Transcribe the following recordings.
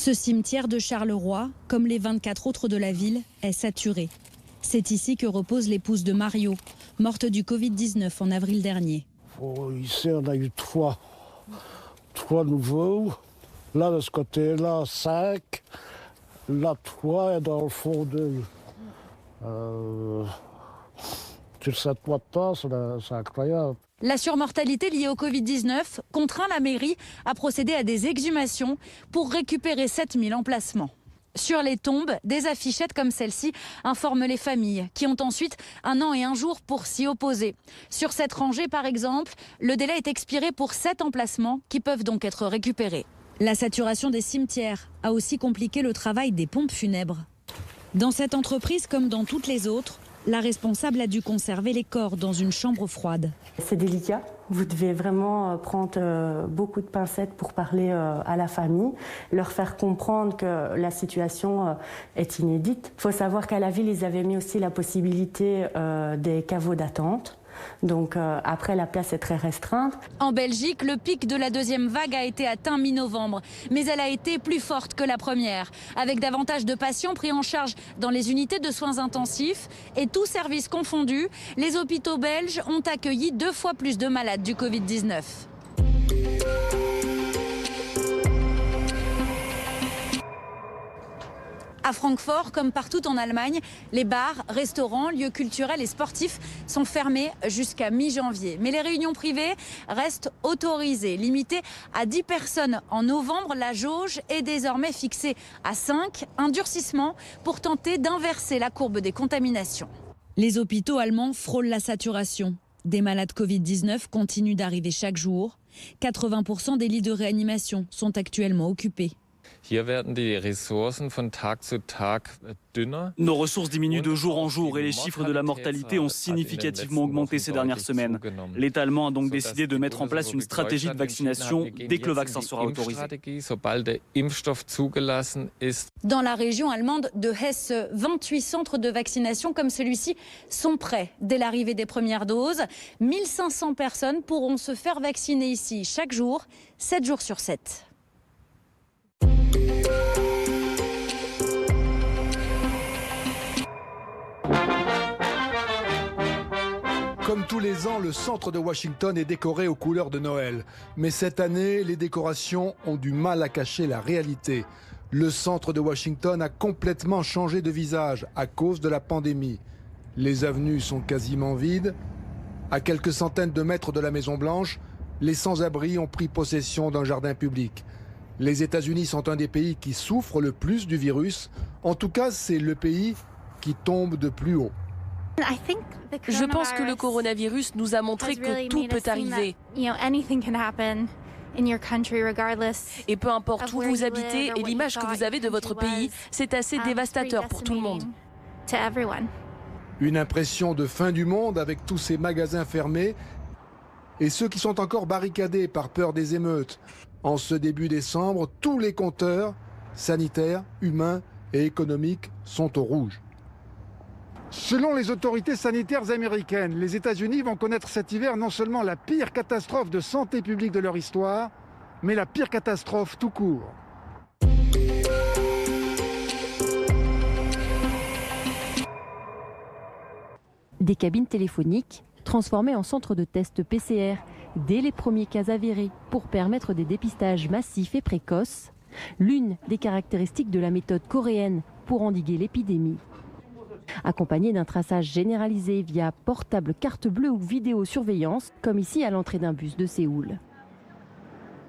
Ce cimetière de Charleroi, comme les 24 autres de la ville, est saturé. C'est ici que repose l'épouse de Mario, morte du Covid-19 en avril dernier. Ici, on a eu trois nouveaux. Là, de ce côté-là, 5. Là, 3, et dans le fond, 2. Sur 7 mois de temps, c'est incroyable. La surmortalité liée au Covid-19 contraint la mairie à procéder à des exhumations pour récupérer 7000 emplacements. Sur les tombes, des affichettes comme celle-ci informent les familles qui ont ensuite 1 an et 1 jour pour s'y opposer. Sur cette rangée, par exemple, le délai est expiré pour 7 emplacements qui peuvent donc être récupérés. La saturation des cimetières a aussi compliqué le travail des pompes funèbres. Dans cette entreprise, comme dans toutes les autres, la responsable a dû conserver les corps dans une chambre froide. C'est délicat. Vous devez vraiment prendre beaucoup de pincettes pour parler à la famille, leur faire comprendre que la situation est inédite. Il faut savoir qu'à la ville, ils avaient mis aussi la possibilité des caveaux d'attente. Donc après, la place est très restreinte. En Belgique, le pic de la deuxième vague a été atteint mi-novembre. Mais elle a été plus forte que la première, avec davantage de patients pris en charge dans les unités de soins intensifs. Et tous services confondus, les hôpitaux belges ont accueilli 2 fois plus de malades du Covid-19. À Francfort, comme partout en Allemagne, les bars, restaurants, lieux culturels et sportifs sont fermés jusqu'à mi-janvier. Mais les réunions privées restent autorisées. Limitées à 10 personnes en novembre, la jauge est désormais fixée à 5. Un durcissement pour tenter d'inverser la courbe des contaminations. Les hôpitaux allemands frôlent la saturation. Des malades Covid-19 continuent d'arriver chaque jour. 80% des lits de réanimation sont actuellement occupés. Nos ressources diminuent de jour en jour et les chiffres de la mortalité ont significativement augmenté ces dernières semaines. L'État allemand a donc décidé de mettre en place une stratégie de vaccination dès que le vaccin sera autorisé. Dans la région allemande de Hesse, 28 centres de vaccination comme celui-ci sont prêts dès l'arrivée des premières doses. 1500 personnes pourront se faire vacciner ici chaque jour, 7 jours sur 7. Comme tous les ans, le centre de Washington est décoré aux couleurs de Noël. Mais cette année, les décorations ont du mal à cacher la réalité. Le centre de Washington a complètement changé de visage à cause de la pandémie. Les avenues sont quasiment vides. À quelques centaines de mètres de la Maison-Blanche, les sans-abri ont pris possession d'un jardin public. Les États-Unis sont un des pays qui souffrent le plus du virus. En tout cas, c'est le pays qui tombe de plus haut. Je pense que le coronavirus nous a montré que tout peut arriver. Et peu importe où vous habitez et l'image que vous avez de votre pays, c'est assez dévastateur pour tout le monde. Une impression de fin du monde avec tous ces magasins fermés et ceux qui sont encore barricadés par peur des émeutes. En ce début décembre, tous les compteurs sanitaires, humains et économiques sont au rouge. Selon les autorités sanitaires américaines, les États-Unis vont connaître cet hiver non seulement la pire catastrophe de santé publique de leur histoire, mais la pire catastrophe tout court. Des cabines téléphoniques transformées en centres de tests PCR dès les premiers cas avérés pour permettre des dépistages massifs et précoces, l'une des caractéristiques de la méthode coréenne pour endiguer l'épidémie. Accompagné d'un traçage généralisé via portable, carte bleue ou vidéosurveillance, comme ici à l'entrée d'un bus de Séoul.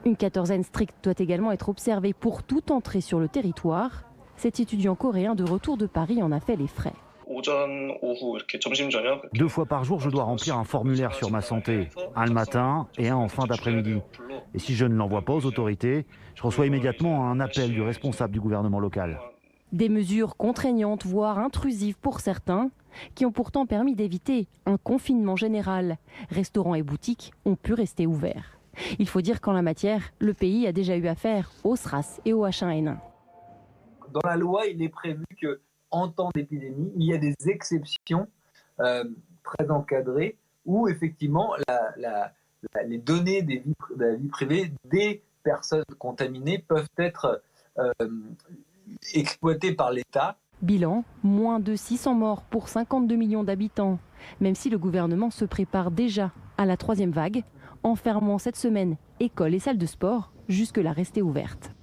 Une quatorzaine stricte doit également être observée pour toute entrée sur le territoire. Cet étudiant coréen de retour de Paris en a fait les frais. 2 fois par jour, je dois remplir un formulaire sur ma santé, un le matin et un en fin d'après-midi. Et si je ne l'envoie pas aux autorités, je reçois immédiatement un appel du responsable du gouvernement local. Des mesures contraignantes, voire intrusives pour certains, qui ont pourtant permis d'éviter un confinement général. Restaurants et boutiques ont pu rester ouverts. Il faut dire qu'en la matière, le pays a déjà eu affaire au SRAS et au H1N1. Dans la loi, il est prévu qu'en temps d'épidémie, il y a des exceptions très encadrées où effectivement les données de la vie privée des personnes contaminées peuvent être exploitées par l'État. Bilan, moins de 600 morts pour 52 millions d'habitants. Même si le gouvernement se prépare déjà à la 3e vague, en fermant cette semaine écoles et salles de sport, jusque-là restées ouvertes.